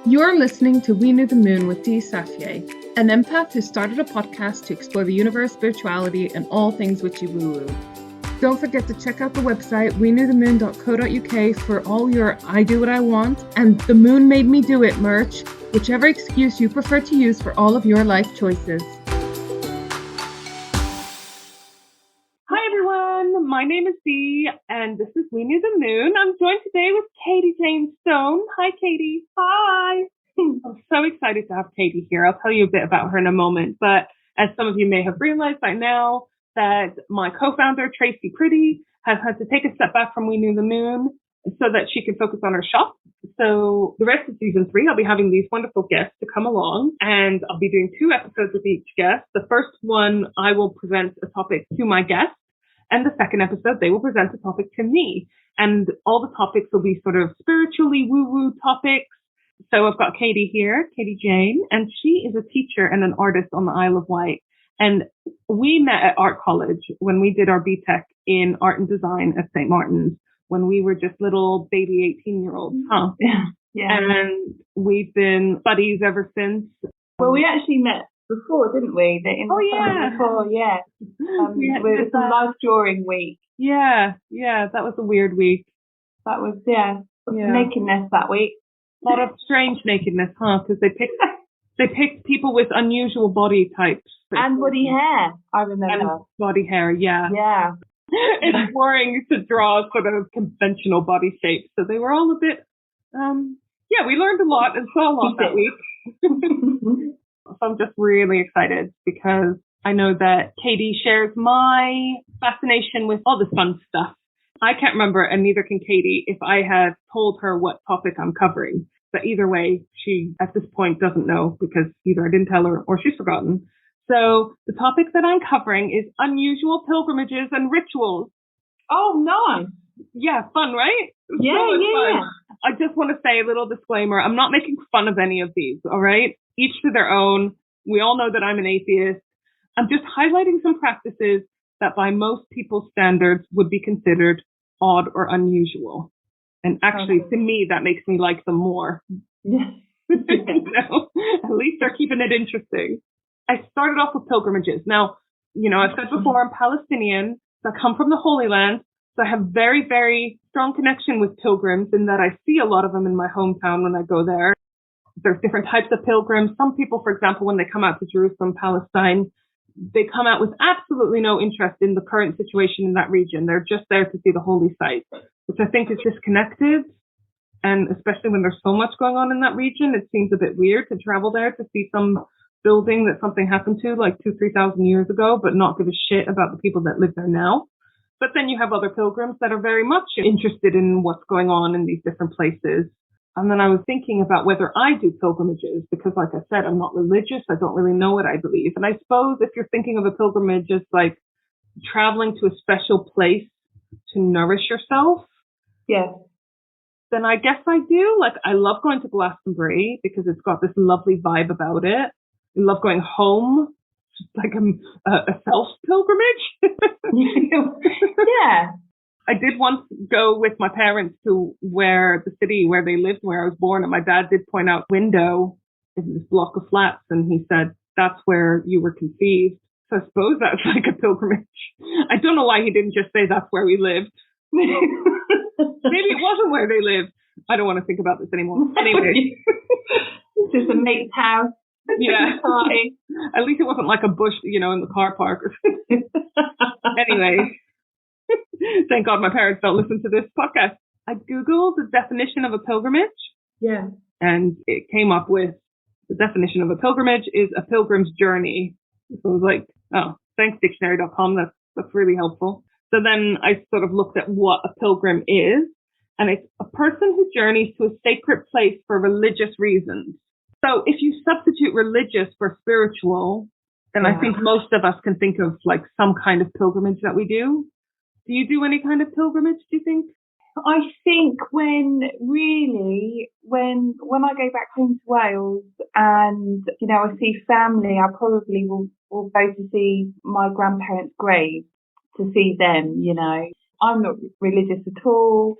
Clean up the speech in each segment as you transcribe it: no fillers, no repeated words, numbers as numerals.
You're listening to We Knew the Moon with Dee Safier, an empath who started a podcast to explore the universe, spirituality, and all things witchy woo-woo. Don't forget to check out the website weknewthemoon.co.uk for all your I do what I want and the moon made me do it merch, whichever excuse you prefer to use for all of your life choices. Hi everyone, my name is Dee and this is We Knew the Moon. I'm joined today with Katie Jane Stone. Hi Katie. Hi. I'm so excited to have Katie here. I'll tell you a bit about her in a moment, but as some of you may have realized by now, that my co-founder, Tracy Pretty, has had to take a step back from We Knew the Moon so that she can focus on her shop. So the rest of season 3, I'll be having these wonderful guests to come along, and I'll be doing 2 episodes with each guest. The first one, I will present a topic to my guest, and the second episode, they will present a topic to me. And all the topics will be sort of spiritually woo-woo topics. So I've got Katie here, Katie Jayne, and she is a teacher and an artist on the Isle of Wight. And we met at art college when we did our BTEC in art and design at St. Martin's when we were just little baby 18-year-olds, huh? Yeah. And we've been buddies ever since. Well, we actually met before, didn't we? Before, yeah. It was a life drawing week. Yeah, that was a weird week. That was, nakedness that week. A lot of strange nakedness, huh? Because they picked people with unusual body types. And body hair, I remember. And body hair, yeah. Yeah. It's boring to draw sort of conventional body shapes. So they were all a bit, we learned a lot and saw a lot that week. So I'm just really excited because I know that Katie shares my fascination with all this fun stuff. I can't remember, and neither can Katie, if I had told her what topic I'm covering. But either way, she at this point doesn't know because either I didn't tell her or she's forgotten. So the topic that I'm covering is unusual pilgrimages and rituals. Oh, nice. Yeah, fun, right? Yeah. Fun. I just want to say a little disclaimer. I'm not making fun of any of these, all right? Each to their own. We all know that I'm an atheist. I'm just highlighting some practices that by most people's standards would be considered odd or unusual. And actually, to me, that makes me like them more. Yeah. At least they're keeping it interesting. I started off with pilgrimages. Now, I've said before, I'm Palestinian. So I come from the Holy Land. So I have very, very strong connection with pilgrims in that I see a lot of them in my hometown when I go there. There's different types of pilgrims. Some people, for example, when they come out to Jerusalem, Palestine, they come out with absolutely no interest in the current situation in that region. They're just there to see the holy site, which I think is disconnected. And especially when there's so much going on in that region, it seems a bit weird to travel there to see some building that something happened to like 2,000-3,000 years ago, but not give a shit about the people that live there now. But then you have other pilgrims that are very much interested in what's going on in these different places. And then I was thinking about whether I do pilgrimages because, like I said, I'm not religious. I don't really know what I believe. And I suppose if you're thinking of a pilgrimage as like traveling to a special place to nourish yourself, yeah, then I guess I do. Like, I love going to Glastonbury because it's got this lovely vibe about it. I love going home, like a self-pilgrimage. Yeah. I did once go with my parents to the city where they lived, where I was born, and my dad did point out window in this block of flats, and he said, that's where you were conceived. So I suppose that's like a pilgrimage. I don't know why he didn't just say that's where we lived. Maybe it wasn't where they lived. I don't want to think about this anymore. Anyway. It's just a mate's house. Yeah. Party. At least it wasn't like a bush, in the car park or something. Anyway. Thank God my parents don't listen to this podcast. I Googled the definition of a pilgrimage. Yeah. And it came up with the definition of a pilgrimage is a pilgrim's journey. So I was like, oh, thanks dictionary.com. That's really helpful. So then I sort of looked at what a pilgrim is. And it's a person who journeys to a sacred place for religious reasons. So if you substitute religious for spiritual, then I think most of us can think of like some kind of pilgrimage that we do. Do you do any kind of pilgrimage, do you think? I think when I go back home to Wales and, I see family, I probably will go to see my grandparents' grave to see them, I'm not religious at all.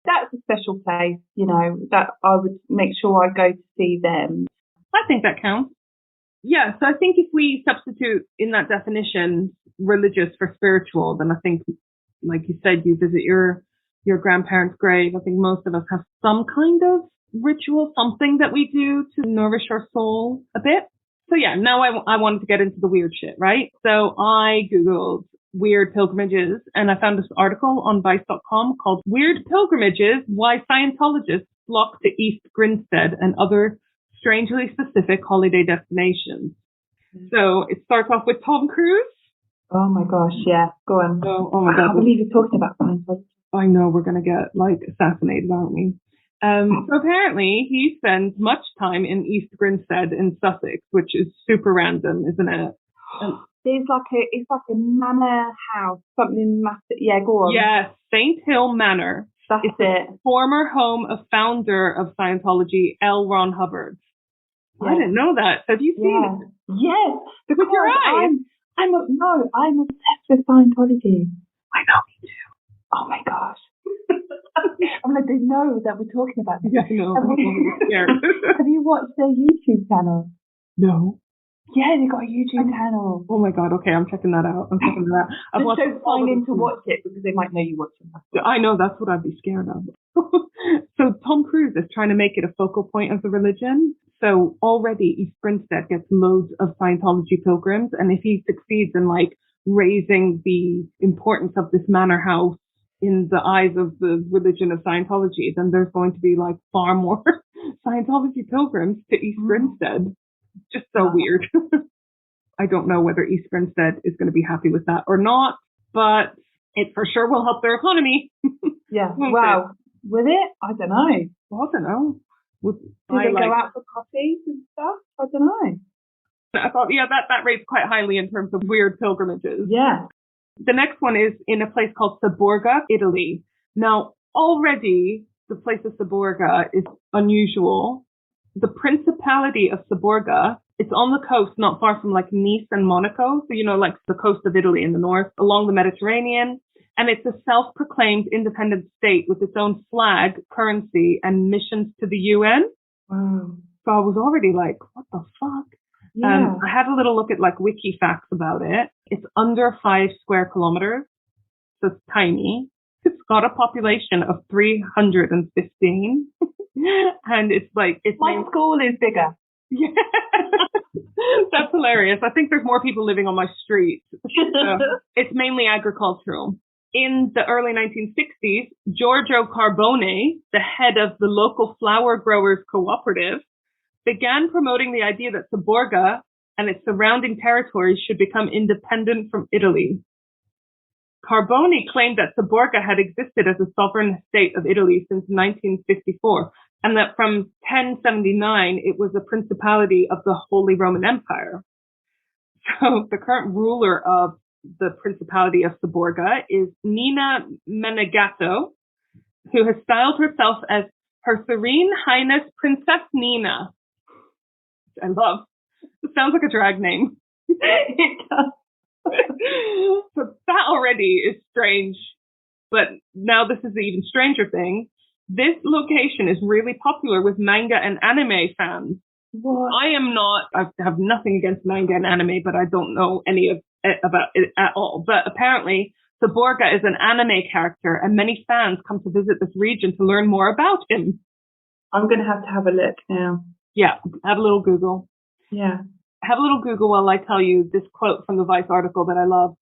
That's a special place, you know, that I would make sure I go to see them. I think that counts. Yeah, so I think if we substitute in that definition religious for spiritual, then I think, like you said, you visit your grandparents' grave. I think most of us have some kind of ritual, something that we do to nourish our soul a bit. So yeah, now I wanted to get into the weird shit, right? So I Googled weird pilgrimages and I found this article on Vice.com called Weird Pilgrimages, Why Scientologists Flock to East Grinstead and Other Strangely Specific Holiday Destinations. So it starts off with Tom Cruise. Oh my gosh, yeah, go on. Oh my God. I can't believe you're talking about Scientology. I know we're going to get assassinated, aren't we? So apparently he spends much time in East Grinstead in Sussex, which is super random, isn't it? It's like a manor house, something massive. Yeah, go on. Yes, Saint Hill Manor. That's it's the former home of founder of Scientology, L. Ron Hubbard. Yeah. I didn't know that. Have you seen it? Yes. With your eyes? I'm obsessed with Scientology. I know, me too. Oh my gosh. I'm like, they know that we're talking about this. Yeah, I know. Have you watched their YouTube channel? No. Yeah, they got a YouTube channel. Oh my God, okay, I'm checking that out. Just don't sign in to watch it because they might know you watch it. I know, that's what I'd be scared of. So Tom Cruise is trying to make it a focal point of the religion. So already East Grinstead gets loads of Scientology pilgrims, and if he succeeds in raising the importance of this manor house in the eyes of the religion of Scientology, then there's going to be far more Scientology pilgrims to East Grinstead. Just so weird. I don't know whether East Grinstead is going to be happy with that or not, but it for sure will help their economy. Yeah. Wow. With it? I don't know. Well, I don't know. Do they go out for coffees and stuff? I don't know. I thought, that rates quite highly in terms of weird pilgrimages. Yeah. The next one is in a place called Saborga, Italy. Now, already the place of Saborga is unusual. The Principality of Saborga, it's on the coast, not far from Nice and Monaco. So, the coast of Italy in the north, along the Mediterranean. And it's a self-proclaimed independent state with its own flag, currency, and missions to the UN. Wow. So I was already what the fuck? Yeah. I had a little look at wiki facts about it. It's under 5 square kilometers. So it's tiny. It's got a population of 315. And it's my school is bigger. Yeah. That's hilarious. I think there's more people living on my street. It's mainly agricultural. In the early 1960s, Giorgio Carbone, the head of the local flower growers cooperative, began promoting the idea that Saborga and its surrounding territories should become independent from Italy. Carbone claimed that Saborga had existed as a sovereign state of Italy since 1954, and that from 1079 it was a principality of the Holy Roman Empire. So the current ruler of the Principality of Saborga is Nina Menegato, who has styled herself as Her Serene Highness Princess Nina. I love. It sounds like a drag name. It does. So that already is strange. But now this is the even stranger thing. This location is really popular with manga and anime fans. What? I have nothing against manga and anime, but I don't know any of it about it at all. But apparently, Saborga is an anime character, and many fans come to visit this region to learn more about him. I'm going to have a look now. Yeah, have a little Google. Yeah. Have a little Google while I tell you this quote from the Vice article that I love.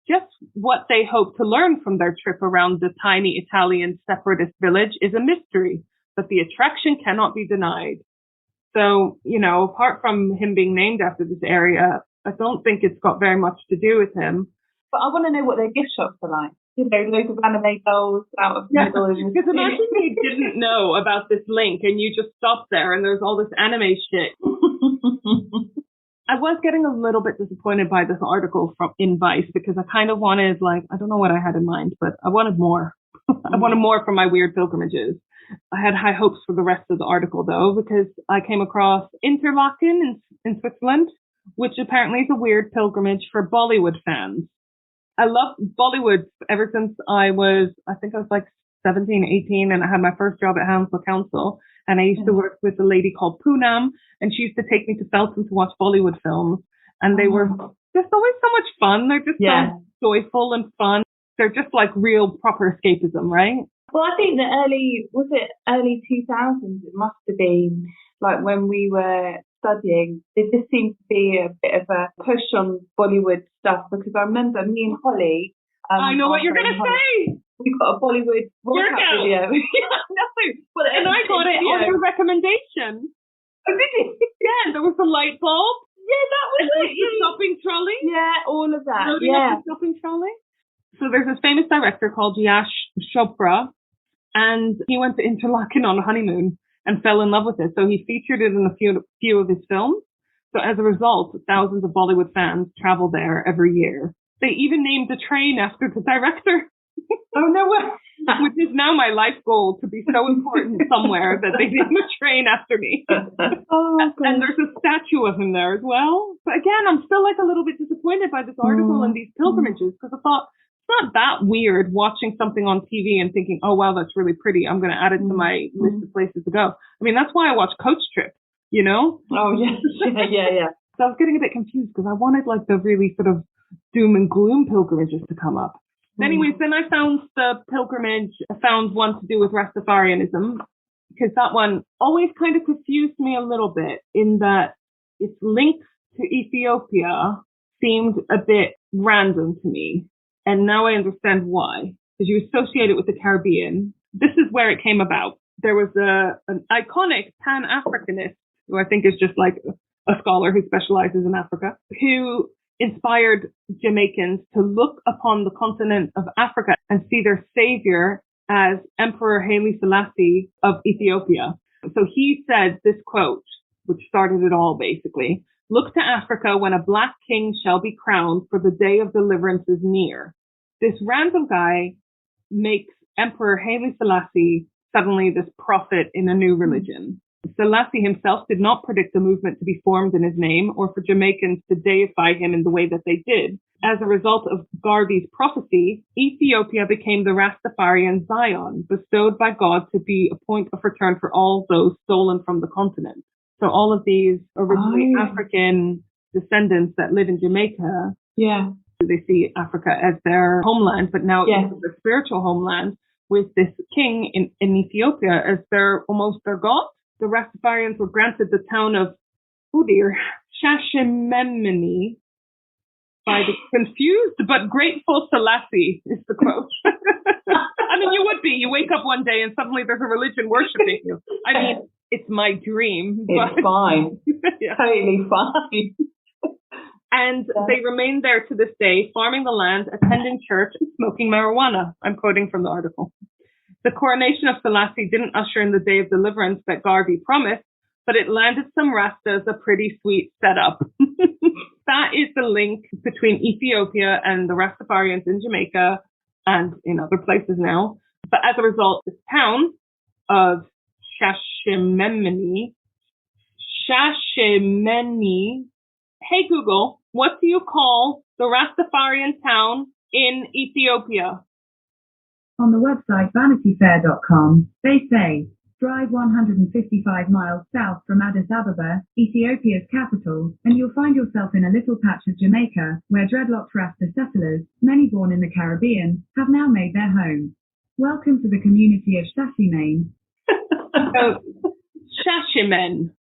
Just what they hope to learn from their trip around the tiny Italian separatist village is a mystery, but the attraction cannot be denied. So, apart from him being named after this area, I don't think it's got very much to do with him. But I want to know what their gift shops are like. Loads of anime dolls out of the middle. Because imagine you didn't know about this link and you just stopped there and there's all this anime shit. I was getting a little bit disappointed by this article in Vice because I kind of wanted, I don't know what I had in mind, but I wanted more. I wanted more from my weird pilgrimages. I had high hopes for the rest of the article, though, because I came across Interlaken in Switzerland, which apparently is a weird pilgrimage for Bollywood fans. I love Bollywood ever since I was 17, 18, and I had my first job at Hounslow Council, and I used to work with a lady called Poonam, and she used to take me to Felton to watch Bollywood films, and they were just always so much fun. They're just so joyful and fun. They're just like real proper escapism, right? Well, I think the early 2000s, it must have been, like when we were studying, there just seemed to be a bit of a push on Bollywood stuff, because I remember me and Holly. I know what you're going to say. We got a Bollywood workout video. And I got it on your recommendation. Oh, did you? Yeah, there was the light bulb. Yeah, that was it. The shopping trolley. Yeah, all of that. Loading up the shopping trolley. So there's this famous director called Yash Chopra, and he went to Interlaken on a honeymoon and fell in love with it. So he featured it in a few of his films. So as a result, thousands of Bollywood fans travel there every year. They even named the train after the director. Oh, no way. Which is now my life goal, to be so important somewhere that they named the train after me. And there's a statue of him there as well. But again, I'm still like a little bit disappointed by this article and these pilgrimages, because I thought, it's not that weird watching something on TV and thinking, oh, wow, that's really pretty. I'm going to add it to my list of places to go. I mean, that's why I watch Coach Trip, you know? Oh, yeah. So I was getting a bit confused because I wanted like the really sort of doom and gloom pilgrimages to come up. Anyways, then I found the pilgrimage, I found one to do with Rastafarianism, because that one always kind of confused me a little bit in that its links to Ethiopia seemed a bit random to me. And now I understand why. Because you associate it with the Caribbean. This is where it came about. There was an iconic Pan-Africanist, who I think is just like a scholar who specializes in Africa, who inspired Jamaicans to look upon the continent of Africa and see their savior as Emperor Haile Selassie of Ethiopia. So he said this quote, which started it all basically: "Look to Africa when a black king shall be crowned, for the day of deliverance is near." This random guy makes Emperor Haile Selassie suddenly this prophet in a new religion. Selassie himself did not predict the movement to be formed in his name, or for Jamaicans to deify him in the way that they did. As a result of Garvey's prophecy, Ethiopia became the Rastafarian Zion, bestowed by God to be a point of return for all those stolen from the continent. So all of these originally African descendants that live in Jamaica, they see Africa as their homeland, but now it's their spiritual homeland, with this king in Ethiopia as almost their god. The Rastafarians were granted the town of, Shashimemeni by the confused but grateful Selassie, is the quote. I mean, you would be. You wake up one day and suddenly there's a religion worshiping you. I mean, it's my dream. It's fine. Totally fine. And they remain there to this day, farming the land, attending church, and smoking marijuana. I'm quoting from the article. The coronation of Selassie didn't usher in the day of deliverance that Garvey promised, but it landed some Rastas a pretty sweet setup. That is the link between Ethiopia and the Rastafarians in Jamaica and in other places now. But as a result, this town of Shashimemeni. Hey Google, what do you call the Rastafarian town in Ethiopia? On the website vanityfair.com, they say, drive 155 miles south from Addis Ababa, Ethiopia's capital, and you'll find yourself in a little patch of Jamaica, where dreadlocked Rasta settlers, many born in the Caribbean, have now made their home. Welcome to the community of Shashimen. Shashimen.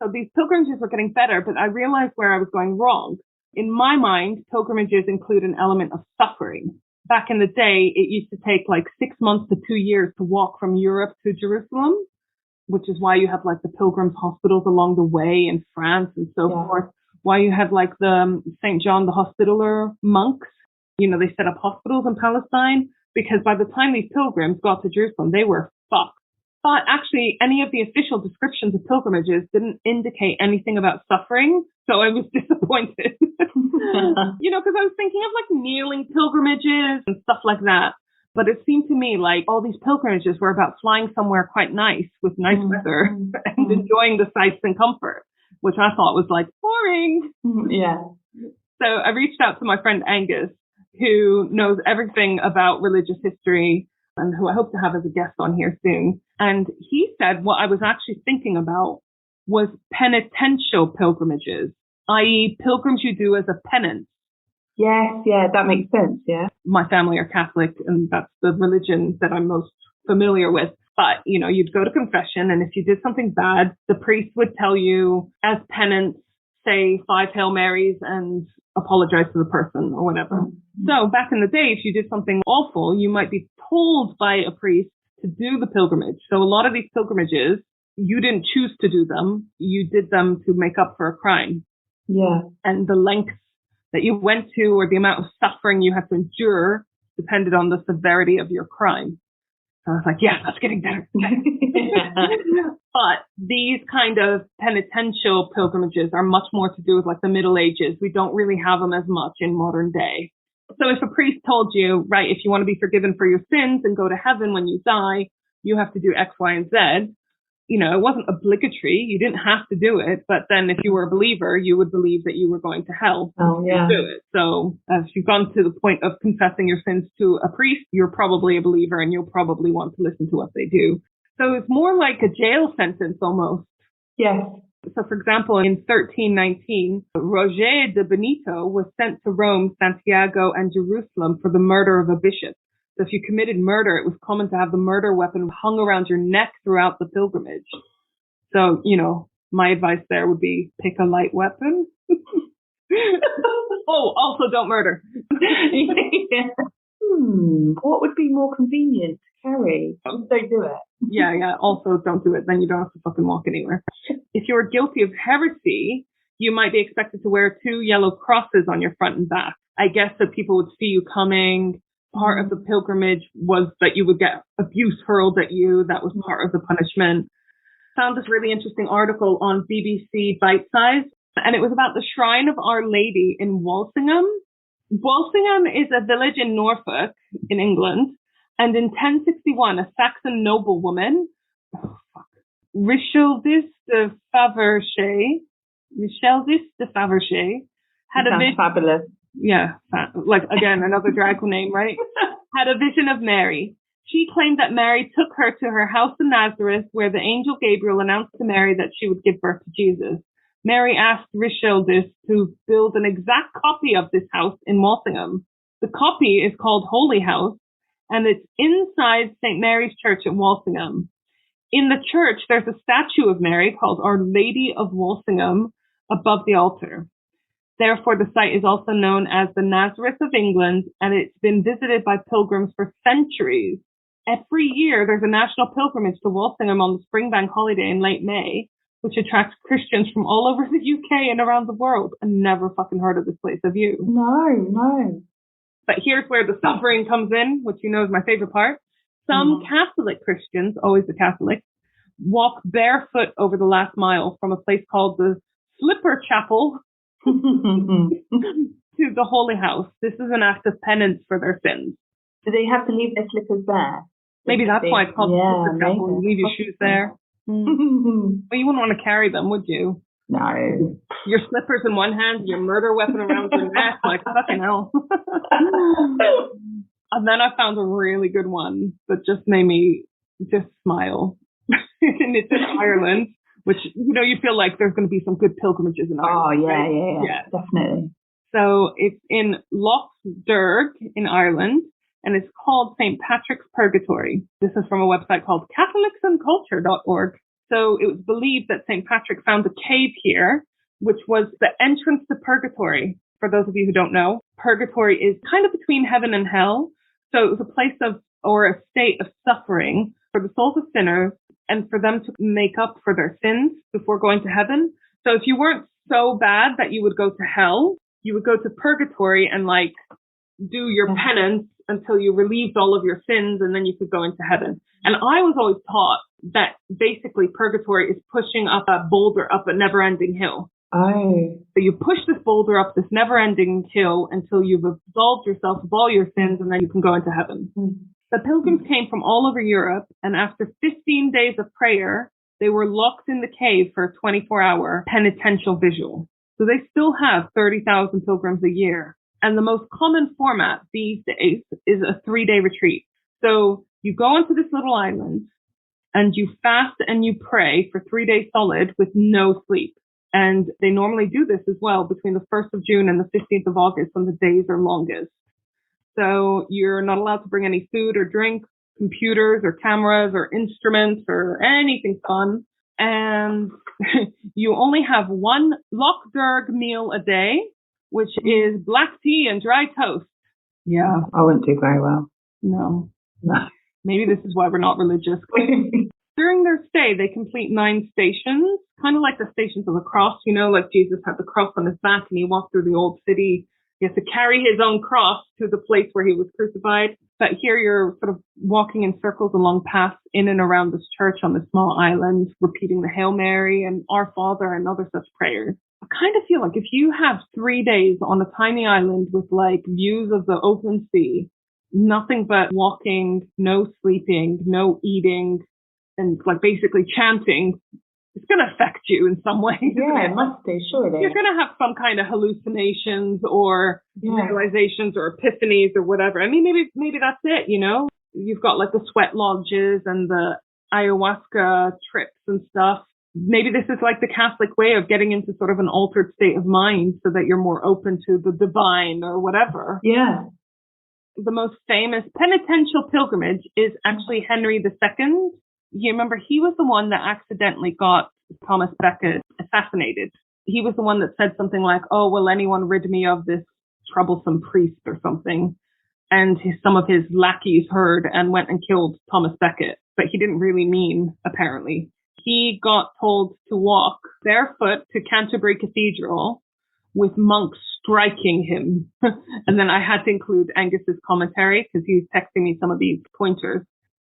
So these pilgrimages were getting better, but I realized where I was going wrong. In my mind, pilgrimages include an element of suffering. Back in the day, it used to take like 6 months to 2 years to walk from Europe to Jerusalem, which is why you have like the pilgrims hospitals along the way in France and so forth. Why you have like the St. John the Hospitaller monks. You know, they set up hospitals in Palestine, because by the time these pilgrims got to Jerusalem, they were fucked. But actually, any of the official descriptions of pilgrimages didn't indicate anything about suffering, so I was disappointed. You know, because I was thinking of like kneeling pilgrimages and stuff like that. But it seemed to me like all these pilgrimages were about flying somewhere quite nice with nice weather and enjoying the sights and comfort, which I thought was like boring. So I reached out to my friend Angus, who knows everything about religious history and who I hope to have as a guest on here soon. And he said what I was actually thinking about was penitential pilgrimages, i.e. pilgrims you do as a penance. Yes, yeah, that makes sense, yeah. My family are Catholic, and that's the religion that I'm most familiar with. But, you know, you'd go to confession, and if you did something bad, the priest would tell you, as penance, say 5 Hail Marys and apologize to the person or whatever. Mm-hmm. So back in the day, if you did something awful, you might be told by a priest to do the pilgrimage. So a lot of these pilgrimages, you didn't choose to do them. You did them to make up for a crime. Yeah. And the lengths that you went to or the amount of suffering you had to endure depended on the severity of your crime. So I was like, yeah, that's getting better. But these kind of penitential pilgrimages are much more to do with like the Middle Ages. We don't really have them as much in modern day. So if a priest told you, right, if you want to be forgiven for your sins and go to heaven when you die, you have to do X, Y, and Z. You know, it wasn't obligatory. You didn't have to do it. But then if you were a believer, you would believe that you were going to hell if you do it. So if you've gone to the point of confessing your sins to a priest, you're probably a believer and you'll probably want to listen to what they do. So it's more like a jail sentence almost. Yes. So, for example, in 1319, Roger de Benito was sent to Rome, Santiago, and Jerusalem for the murder of a bishop. So if you committed murder, it was common to have the murder weapon hung around your neck throughout the pilgrimage. So, you know, my advice there would be pick a light weapon. Oh, also don't murder. Yeah. What would be more convenient to carry? Don't do it. Yeah. Also don't do it. Then you don't have to fucking walk anywhere. If you're guilty of heresy, you might be expected to wear 2 yellow crosses on your front and back. I guess that people would see you coming. Part of the pilgrimage was that you would get abuse hurled at you. That was part of the punishment. Found this really interesting article on BBC Bite Size, and it was about the Shrine of Our Lady in Walsingham. Walsingham is a village in Norfolk in England, and in 1061, a Saxon noblewoman, Richildis de Favershey, had a vision. Fabulous. Yeah, like, again, another drag name, right? Had a vision of Mary. She claimed that Mary took her to her house in Nazareth, where the angel Gabriel announced to Mary that she would give birth to Jesus. Mary asked Richildis to build an exact copy of this house in Walsingham. The copy is called Holy House, and it's inside St. Mary's Church at Walsingham. In the church, there's a statue of Mary called Our Lady of Walsingham above the altar. Therefore, the site is also known as the Nazareth of England, and it's been visited by pilgrims for centuries. Every year, there's a national pilgrimage to Walsingham on the spring bank holiday in late May, which attracts Christians from all over the UK and around the world. I never fucking heard of this place, have you? No. But here's where the suffering comes in, which you know is my favorite part. Some Catholic Christians, always the Catholics, walk barefoot over the last mile from a place called the Slipper Chapel to the Holy House. This is an act of penance for their sins. Do they have to leave their slippers there? Maybe that's why it's called the Slipper Chapel. You leave your shoes there. Well, you wouldn't want to carry them, would you? No. Your slippers in one hand, your murder weapon around your neck, like fucking hell. And then I found a really good one that just made me just smile. And it's in Ireland, which, you know, you feel like there's going to be some good pilgrimages in Ireland. Oh, yeah, definitely. So it's in Lough Derg in Ireland, and it's called St. Patrick's Purgatory. This is from a website called catholicsandculture.org. So it was believed that St. Patrick found a cave here, which was the entrance to Purgatory. For those of you who don't know, Purgatory is kind of between heaven and hell. So it was a place of, or a state of suffering for the souls of sinners and for them to make up for their sins before going to heaven. So if you weren't so bad that you would go to hell, you would go to Purgatory and like do your penance until you relieved all of your sins, and then you could go into heaven. And I was always taught that basically Purgatory is pushing up a boulder up a never-ending hill. Oh. So you push this boulder up this never-ending hill until you've absolved yourself of all your sins, and then you can go into heaven. The pilgrims came from all over Europe, and after 15 days of prayer, they were locked in the cave for a 24-hour penitential vigil. So they still have 30,000 pilgrims a year. And the most common format these days is a 3-day retreat. So You go onto this little island and you fast and you pray for 3 days solid with no sleep. And they normally do this as well between the 1st of June and the 15th of August when the days are longest. So you're not allowed to bring any food or drink, computers or cameras or instruments or anything fun. And you only have one lochderg meal a day, which is black tea and dry toast. Yeah, I wouldn't do very well. No. Maybe this is why we're not religious. During their stay, they complete 9 stations, kind of like the Stations of the Cross, you know, like Jesus had the cross on his back and he walked through the old city. He has to carry his own cross to the place where he was crucified. But here you're sort of walking in circles along paths in and around this church on this small island, repeating the Hail Mary and Our Father and other such prayers. I kind of feel like if you have 3 days on a tiny island with like views of the open sea, nothing but walking, no sleeping, no eating, and like basically chanting, it's going to affect you in some way. Yeah, it must do, surely. You're going to have some kind of hallucinations or realizations or epiphanies or whatever. I mean, maybe that's it, you know? You've got like the sweat lodges and the ayahuasca trips and stuff. Maybe this is like the Catholic way of getting into sort of an altered state of mind so that you're more open to the divine or whatever. Yeah. The most famous Penitential Pilgrimage is actually Henry II. You remember he was the one that accidentally got Thomas Becket assassinated. He was the one that said something like, oh, will anyone rid me of this troublesome priest or something? And some of his lackeys heard and went and killed Thomas Becket. But he didn't really mean, apparently. He got told to walk barefoot to Canterbury Cathedral with monks striking him. And then I had to include Angus's commentary because he's texting me some of these pointers.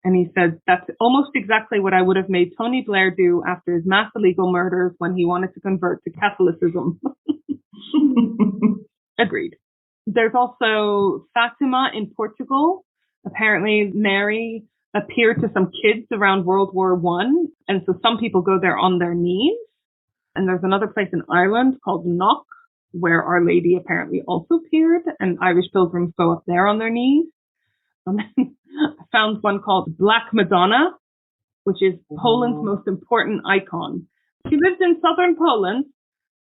And he said, that's almost exactly what I would have made Tony Blair do after his mass illegal murders when he wanted to convert to Catholicism. Agreed. There's also Fatima in Portugal. Apparently Mary appeared to some kids around World War I. And so some people go there on their knees. And there's another place in Ireland called Knock, where Our Lady apparently also appeared. And Irish pilgrims go up there on their knees. And then I found one called Black Madonna, which is Poland's most important icon. She lives in southern Poland.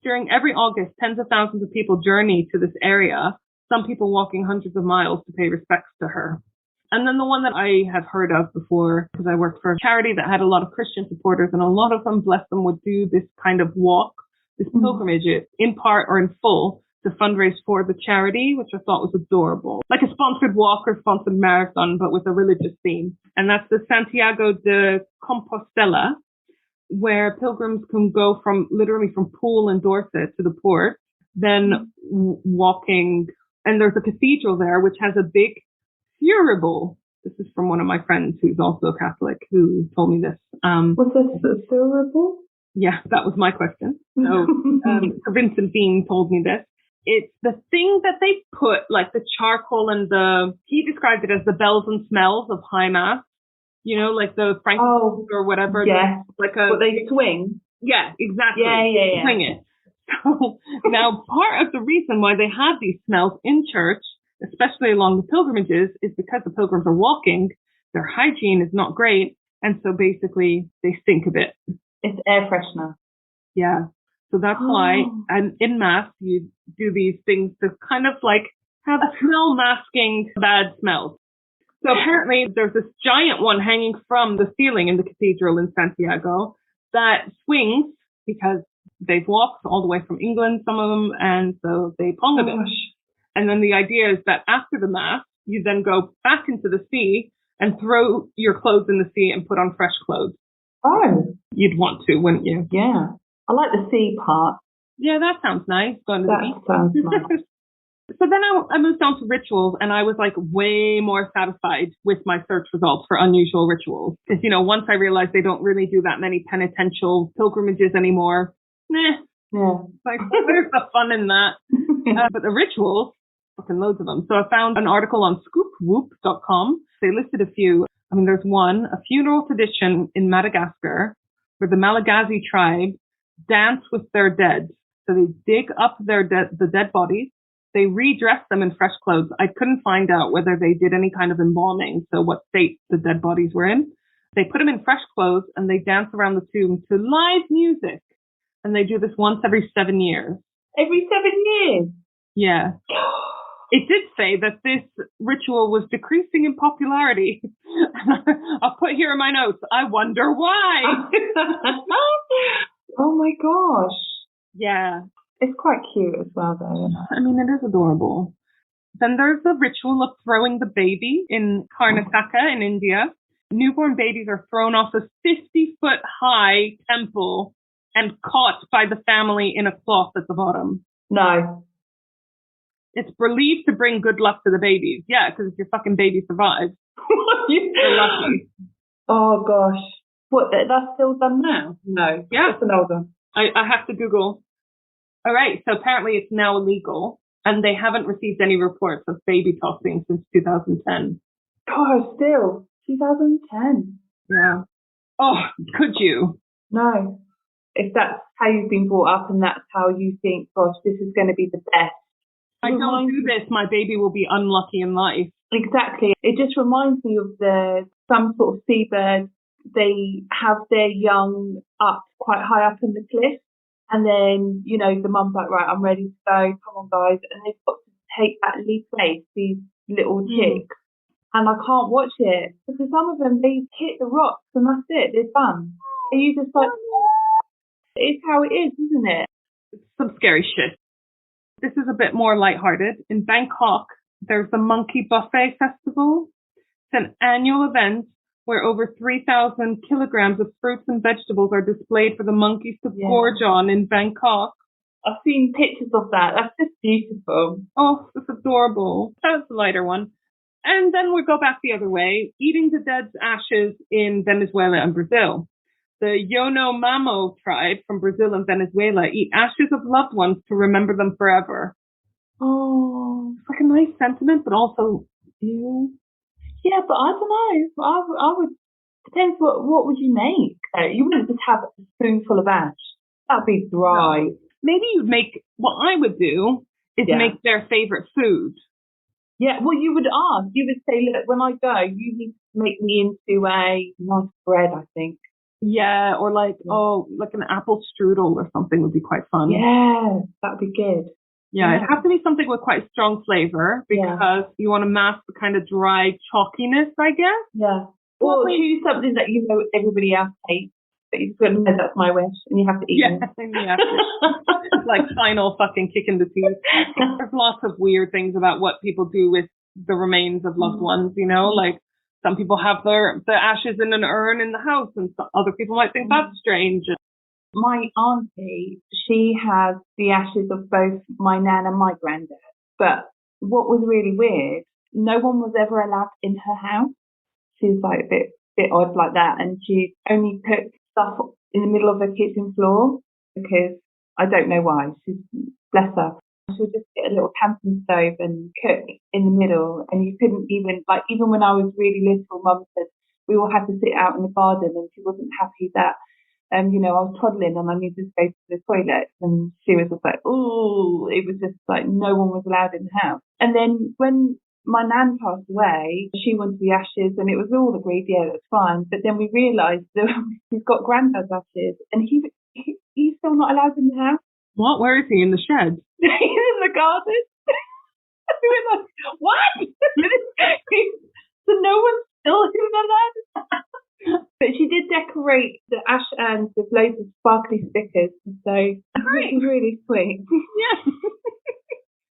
During every August, tens of thousands of people journey to this area, some people walking hundreds of miles to pay respects to her. And then the one that I have heard of before, because I worked for a charity that had a lot of Christian supporters, and a lot of them, bless them, would do this kind of walk, this pilgrimage, in part or in full, to fundraise for the charity, which I thought was adorable. Like a sponsored walk or sponsored marathon, but with a religious theme. And that's the Santiago de Compostela, where pilgrims can go literally from Poole in Dorset to the port, then walking. And there's a cathedral there, which has a big thurible. This is from one of my friends who's also a Catholic who told me this. What's a thurible? Yeah, that was my question. So Sir Vincent Bean told me this. It's the thing that they put, like the charcoal and he described it as the bells and smells of High Mass. You know, like the frankincense or whatever. Yeah. Like what they swing. Yeah, exactly. Yeah. Swing it. So now part of the reason why they have these smells in church, especially along the pilgrimages, is because the pilgrims are walking. Their hygiene is not great. And so basically they stink a bit. It's air freshener. Yeah. So that's why, and in Mass, you do these things to kind of like have a smell masking bad smells. So apparently there's this giant one hanging from the ceiling in the cathedral in Santiago that swings because they've walked all the way from England, some of them, and so they pong a bit. And then the idea is that after the Mass, you then go back into the sea and throw your clothes in the sea and put on fresh clothes. Oh. You'd want to, wouldn't you? Yeah. I like the sea part. Yeah, that sounds nice. Going to the beach. Sounds nice. So then I moved on to rituals, and I was like way more satisfied with my search results for unusual rituals. Because, you know, once I realized they don't really do that many penitential pilgrimages anymore, like, where's the fun in that? But the rituals, fucking loads of them. So I found an article on scoopwhoop.com. They listed a few. I mean, there's one, a funeral tradition in Madagascar where the Malagasy tribe dance with their dead. So they dig up the dead bodies. They redress them in fresh clothes. I couldn't find out whether they did any kind of embalming, so what state the dead bodies were in. They put them in fresh clothes and they dance around the tomb to live music. And they do this once every 7 years. Every 7 years? Yeah. It did say that this ritual was decreasing in popularity. I'll put here in my notes, I wonder why. Oh my gosh. Yeah. It's quite cute as well, though. I mean, it is adorable. Then there's the ritual of throwing the baby in Karnataka in India. Newborn babies are thrown off a 50-foot high temple and caught by the family in a cloth at the bottom. No. It's believed to bring good luck to the babies. Yeah, because if your fucking baby survives, you're lucky. Oh, gosh. What, that's still done now? No. Yeah. That's an old one. I have to Google. All right, so apparently it's now illegal, and they haven't received any reports of baby tossing since 2010. God, still. 2010. Yeah. Oh, could you? No. If that's how you've been brought up and that's how you think, gosh, this is going to be the best. I don't do this, my baby will be unlucky in life. Exactly. It just reminds me of some sort of seabirds. They have their young up quite high up in the cliff. And then, you know, the mum's like, right, I'm ready to go. Come on, guys. And they've got to take that lead place, these little chicks. And I can't watch it because some of them, they hit the rocks and that's it. They're done. And you just like, it's how it is, isn't it? It's some scary shit. This is a bit more lighthearted. In Bangkok, there's the Monkey Buffet Festival. It's an annual event where over 3,000 kilograms of fruits and vegetables are displayed for the monkeys to gorge on in Bangkok. I've seen pictures of that. That's just beautiful. Oh, it's adorable. That's the lighter one. And then we go back the other way, eating the dead's ashes in Venezuela and Brazil. The Yanomamo tribe from Brazil and Venezuela eat ashes of loved ones to remember them forever. Oh. It's like a nice sentiment, but also, ew. Yeah, but I don't know. I would, depends what would you make? You wouldn't just have a spoonful of ash. That'd be dry. No. Maybe you'd make, what I would do is make their favorite food. Yeah, well, you would ask. You would say, look, when I go, you need to make me into a nice bread, I think. Yeah, or like an apple strudel or something would be quite fun. Yeah, that'd be good. Yeah, it'd have to be something with quite strong flavor because you want to mask the kind of dry chalkiness, I guess. Yeah. Or choose something that you know everybody else hates, but you've got to know that's my wish and you have to eat it. Yeah. It's like final fucking kick in the teeth. There's lots of weird things about what people do with the remains of loved ones, you know, like some people have the ashes in an urn in the house and other people might think that's strange. My auntie, she has the ashes of both my nan and my granddad. But what was really weird, no one was ever allowed in her house. She's like a bit odd like that. And she only put stuff in the middle of the kitchen floor because I don't know why. She's, bless her. She'll just get a little camping stove and cook in the middle. And you couldn't even when I was really little, Mum said we all had to sit out in the garden and she wasn't happy that I was toddling and I needed to go to the toilet and she was just like, ooh, it was just like no one was allowed in the house. And then when my nan passed away, she wanted the ashes and it was all agreed, yeah, that's fine. But then we realised that he's got granddad's ashes and he's still not allowed in the house. What? Where is he? In the shed? He's in the garden. We were like, what? So no one's still allowed. But she did decorate the ash urns with loads of sparkly stickers, so it was really sweet. Yeah.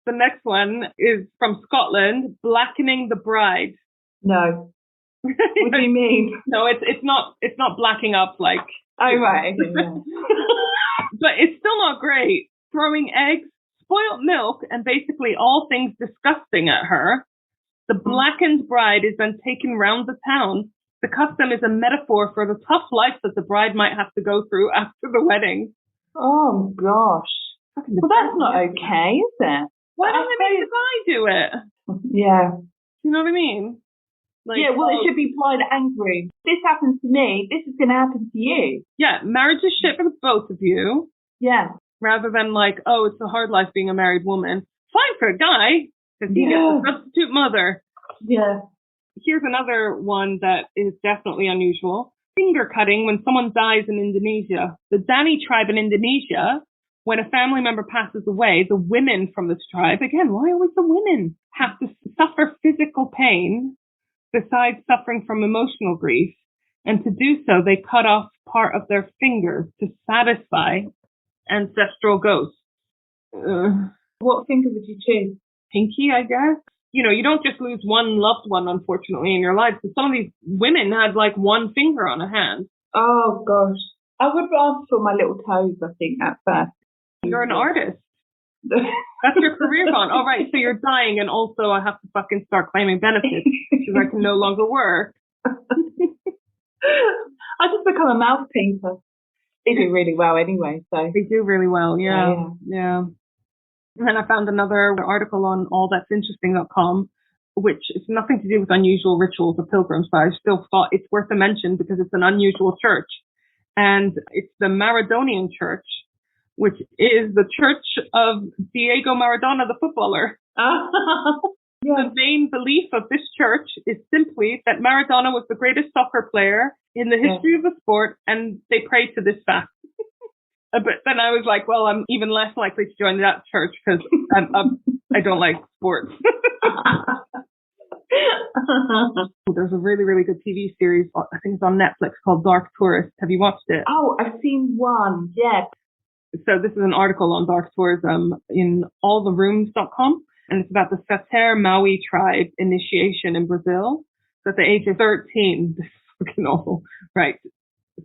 The next one is from Scotland, Blackening the Bride. No. What do you mean? No, it's not blacking up like. Oh right. Okay, yeah. But it's still not great. Throwing eggs, spoiled milk, and basically all things disgusting at her. The blackened bride is then taken round the town. The custom is a metaphor for the tough life that the bride might have to go through after the wedding. Oh, gosh. Well, that's not okay, is it? Why don't they make the guy do it? Yeah. You know what I mean? Like, yeah, well, it should be bride and groom. This happens to me, this is going to happen to you. Yeah, marriage is shit for the both of you. Yeah. Rather than like, oh, it's a hard life being a married woman. Fine for a guy, because he gets a substitute mother. Yeah. Here's another one that is definitely unusual. Finger cutting when someone dies in Indonesia. The Dani tribe in Indonesia, when a family member passes away, the women from this tribe, again, why always the women, have to suffer physical pain besides suffering from emotional grief. And to do so, they cut off part of their finger to satisfy ancestral ghosts. What finger would you choose? Pinky, I guess. You know, you don't just lose one loved one, unfortunately, in your life. Because some of these women had like one finger on a hand. Oh, gosh. I would ask for my little toes, I think, at first. You're an artist. That's your career gone. All right, so you're dying, and also I have to fucking start claiming benefits because I can no longer work. I just become a mouth painter. They do really well anyway, so. They do really well, yeah. And then I found another article on allthat'sinteresting.com, which is nothing to do with unusual rituals of pilgrims, but I still thought it's worth a mention because it's an unusual church. And it's the Maradonian Church, which is the church of Diego Maradona, the footballer. The main belief of this church is simply that Maradona was the greatest soccer player in the history of the sport, and they pray to this fact. But then I was like, well, I'm even less likely to join that church because I don't like sports. There's a really, really good TV series, I think it's on Netflix, called Dark Tourist. Have you watched it? Oh, I've seen one, yes. So this is an article on dark tourism in alltherooms.com, and it's about the Sater Maui tribe initiation in Brazil. So at the age of 13, this is fucking awful, right?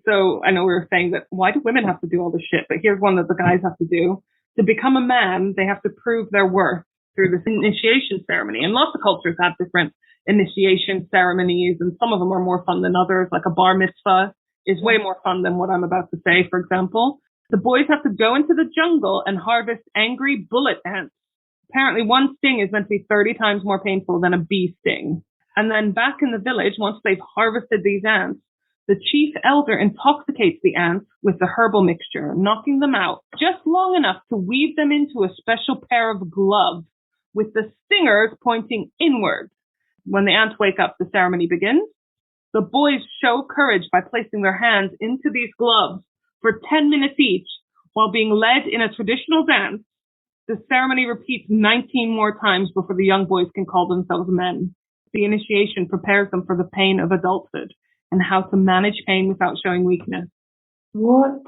So I know we were saying that why do women have to do all this shit? But here's one that the guys have to do. To become a man, they have to prove their worth through this initiation ceremony. And lots of cultures have different initiation ceremonies, and some of them are more fun than others. Like a bar mitzvah is way more fun than what I'm about to say, for example. The boys have to go into the jungle and harvest angry bullet ants. Apparently one sting is meant to be 30 times more painful than a bee sting. And then back in the village, once they've harvested these ants, the chief elder intoxicates the ants with the herbal mixture, knocking them out just long enough to weave them into a special pair of gloves with the stingers pointing inward. When the ants wake up, the ceremony begins. The boys show courage by placing their hands into these gloves for 10 minutes each while being led in a traditional dance. The ceremony repeats 19 more times before the young boys can call themselves men. The initiation prepares them for the pain of adulthood and how to manage pain without showing weakness. What?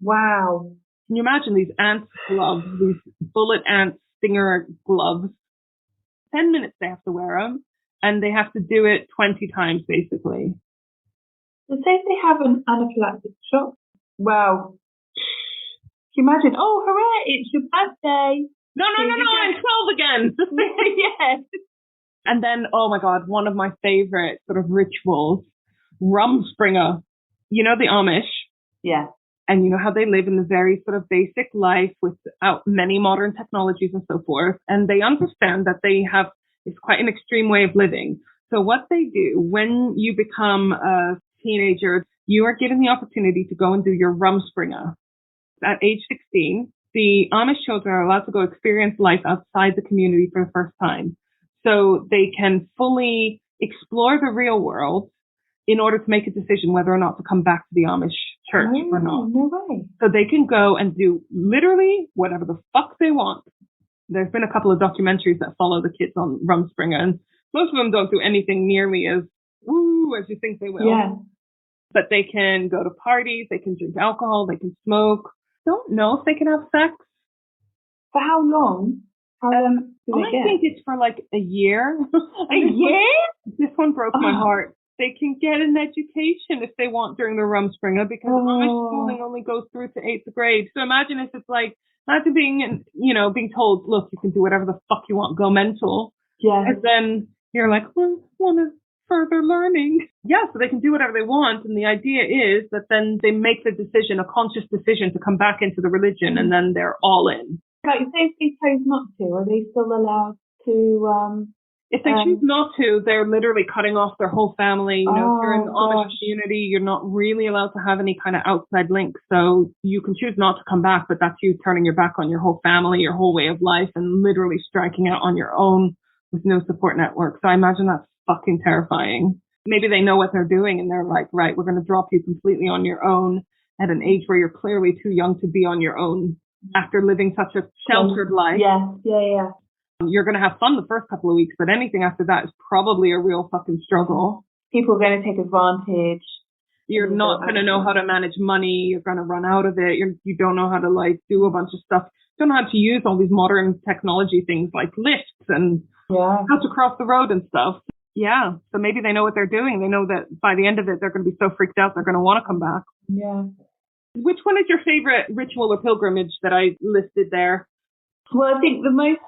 Wow. Can you imagine these ant gloves, these bullet ant stinger gloves? 10 minutes they have to wear them, and they have to do it 20 times, basically. So say if they have an anaphylactic shock. Wow. Can you imagine? Oh, hooray, it's your birthday. No, I'm 12 again. Yes. And then, oh my God, one of my favorite sort of rituals, Rumspringa. You know the Amish? Yeah. And you know how they live in the very sort of basic life without many modern technologies and so forth. And they understand that they have, it's quite an extreme way of living. So what they do when you become a teenager, you are given the opportunity to go and do your Rumspringa. At age 16, the Amish children are allowed to go experience life outside the community for the first time. So they can fully explore the real world in order to make a decision whether or not to come back to the Amish church or not. No way. So they can go and do literally whatever the fuck they want. There's been a couple of documentaries that follow the kids on Rumspringa, and most of them don't do anything nearly as woo as you think they will. Yeah. But they can go to parties, they can drink alcohol, they can smoke. Don't know if they can have sex. For how long? How long do they get? I think it's for like a year. A year? This one broke my heart. They can get an education if they want during the Rumspringa because Amish schooling only goes through to 8th grade. So imagine if it's like, imagine being, being told, look, you can do whatever the fuck you want, go mental. Yeah. And then you're like, well, I want to further learning. Yeah, so they can do whatever they want. And the idea is that then they make the decision, a conscious decision to come back into the religion, and then they're all in. Like, say if they chose not to, are they still allowed to If they choose not to, they're literally cutting off their whole family. You know, if you're in the Amish community, you're not really allowed to have any kind of outside links. So you can choose not to come back, but that's you turning your back on your whole family, your whole way of life, and literally striking out on your own with no support network. So I imagine that's fucking terrifying. Maybe they know what they're doing and they're like, right, we're going to drop you completely on your own at an age where you're clearly too young to be on your own after living such a sheltered life. Yeah. You're going to have fun the first couple of weeks, but anything after that is probably a real fucking struggle. People are going to take advantage. You're not going to know how to manage money. You're going to run out of it. You don't know how to like do a bunch of stuff. You don't know how to use all these modern technology things like lifts and how to cross the road and stuff. Yeah. So maybe they know what they're doing. They know that by the end of it, they're going to be so freaked out, they're going to want to come back. Yeah. Which one is your favorite ritual or pilgrimage that I listed there? Well, I think the most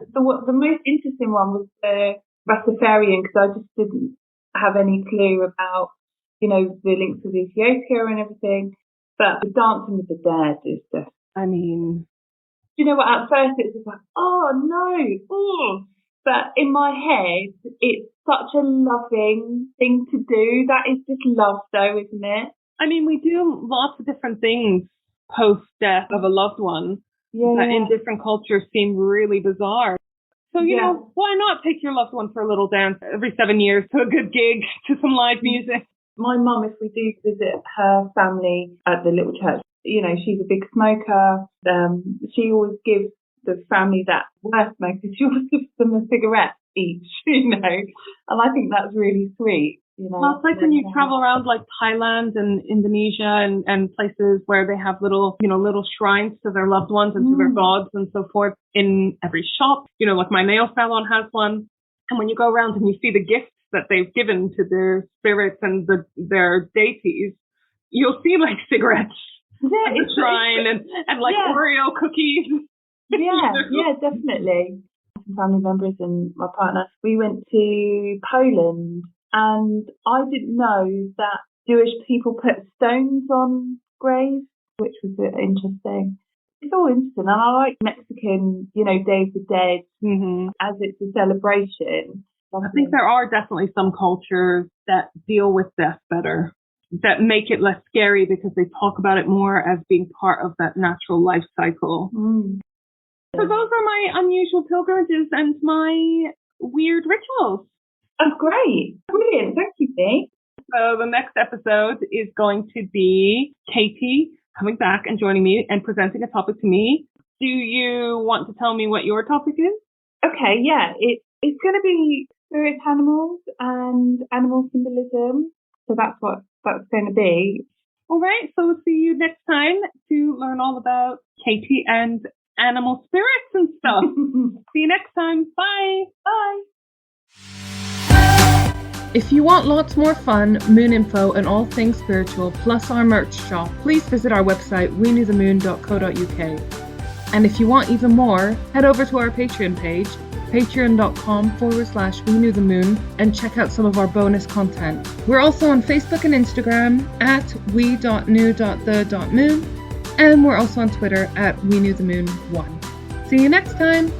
interesting one was the Rastafarian, because I just didn't have any clue about, you know, the links with Ethiopia and everything. But the Dancing with the Dead is just, I mean, you know what? At first it was just like, oh no, but in my head, it's such a loving thing to do. That is just love, though, isn't it? I mean, we do lots of different things post-death of a loved one that in different cultures seem really bizarre. So, you know, why not take your loved one for a little dance every 7 years to a good gig, to some live music? My mum, if we do visit her family at the little church, you know, she's a big smoker. She always gives the family that were smokers, she always gives them a cigarette each, you know. And I think that's really sweet. You know, well, it's like when you travel around like Thailand and Indonesia and places where they have little shrines to their loved ones and to their gods and so forth in every shop. You know, like my nail salon has one. And when you go around and you see the gifts that they've given to their spirits and their deities, you'll see like cigarettes at the shrine and like Oreo cookies. Yeah, definitely. Some family members and my partner, we went to Poland. And I didn't know that Jewish people put stones on graves, which was interesting. It's all interesting. And I like Mexican, you know, Day of the Dead, as it's a celebration. I think there are definitely some cultures that deal with death better, that make it less scary because they talk about it more as being part of that natural life cycle. So those are my unusual pilgrimages and my weird rituals. Oh, great. Brilliant. Thank you, Dee. So the next episode is going to be Katie coming back and joining me and presenting a topic to me. Do you want to tell me what your topic is? Okay, yeah. It's going to be spirit animals and animal symbolism. So that's what that's going to be. All right. So we'll see you next time to learn all about Katie and animal spirits and stuff. See you next time. Bye. Bye. If you want lots more fun, moon info, and all things spiritual, plus our merch shop, please visit our website, weknewthemoon.co.uk. And if you want even more, head over to our Patreon page, patreon.com/weknewthemoon, and check out some of our bonus content. We're also on Facebook and Instagram at we.new.the.moon, and we're also on Twitter at weknewthemoon1. See you next time!